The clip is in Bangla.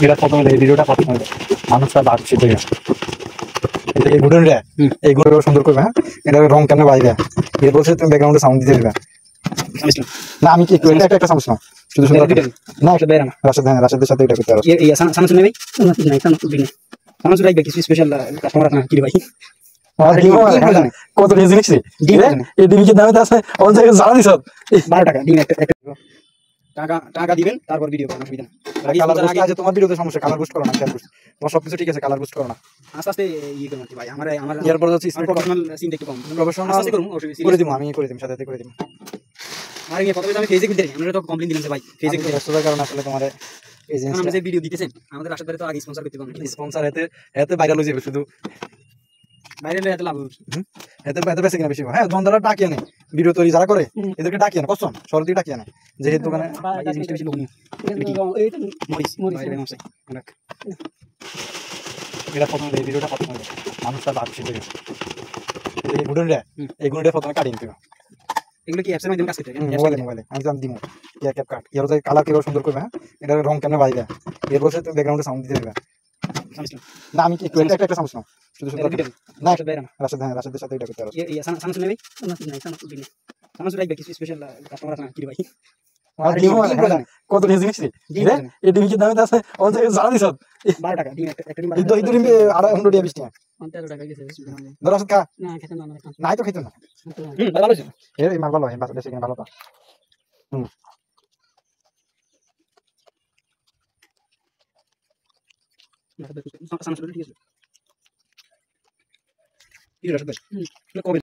এটা প্রথমে এই ভিডিওটা প্রথমে মানুষরা ভাবছে যে এই ঘুটনটা এই ঘুটনটা সুন্দর করবে। হ্যাঁ, এটা রং কেন বাইরে এর বলছে তুমি ব্যাকগ্রাউন্ডে সাউন্ড দিতে দিবে না। আমি কি একটু এটা একটা সাউন্ড না শুধু শুধু না রাশেদের সাথে এটা করতে পারো। এই সামসুন ভাই নাই সামসুন ভাই কিছু স্পেশাল কাস্টমার আছে না কি রে ভাই কত জিনিস এই ডিমিকে দামে আছে অন জায়গায় জানা দিছ 12 টাকা ডিম একটা টাকা টাকা দিবেন তারপর ভিডিও করবেন অসুবিধা না। কালার বুস্ট আছে তোমার ভিডিওতে সমস্যা কালার বুস্ট করো না কালার বুস্ট তোমার সবকিছু ঠিক আছে কালার বুস্ট করো না আস্তে আস্তে ইয়ে করুন ভাই আমার এরপর হচ্ছে প্রফেশনাল সিন একটু কম প্রফেশনাল আস্তে করুন অসুবিধা করে দিব আমি করে দিব সাথে করে দিব। আর এই প্রথমে আমি ফেসে খুলতে আমরা তো কমপ্লেইন দিলাম যে ভাই ফেসে খুলতে ব্যস্ততার কারণে আসলে তোমার এই জিনিস আমরা যে ভিডিও দিতেছেন আমাদের রাশেদ ভাই তো আগে স্পন্সর করতে পারবেন স্পন্সর এতে ভাইরাল হয়ে যাবে শুধু বাইরে এত লাভ এতে বেশি কিনা বেশি হ্যাঁ জনদারা ডাকিয়ে নেই ভিডিও তৈরি যারা করে এদেরকে ডাকিয়ে নেয় কষ্ট সরদি ডাকিয়ে নেয় যেহেতু দোকানে এই জিনিসটা বেশি লোভনীয় মরিস বাইরে মশাই এটা প্রথমে এই ভিডিওটা প্রথমে মানুষরা ভাবছে যে এই ঘুটনটা প্রথমে কাটিয়ে নিতে এগুলো কি অ্যাপসের মাধ্যমে কাজ করতে মোবাইলে আমি তো দিব ক্যাপ কাট এর কালার কিভাবে সুন্দর করবে। হ্যাঁ, এটা রং কেন বাইরে এর বলছে তুমি ব্যাকগ্রাউন্ডে সাউন্ড দিতে দিবে না। আমি কি একটু এটা একটা সাউন্ড না শুধু শুধু না রাশেদের সাথে এটা করতে পারো। এই সামসুন ভাই নাই সামসুন ভাই কিছু স্পেশাল কাস্টমার আছে না কি রে ভাই কত জিনিস এই ডিমিকে দামে আছে অন জায়গায় জানা দিছ 12 টাকা ডিম একটা ডিম এই ডিম 250 টাকা 20 টাকা 13 টাকা গেছে ধরো কা না খেতে না নাই তো খেতে না ভালো আছে এই মাল ভালো হয় বাস দেশে কিনা ভালো তো সামসুন ঠিক আছে কি রাশেদ ভাই কবে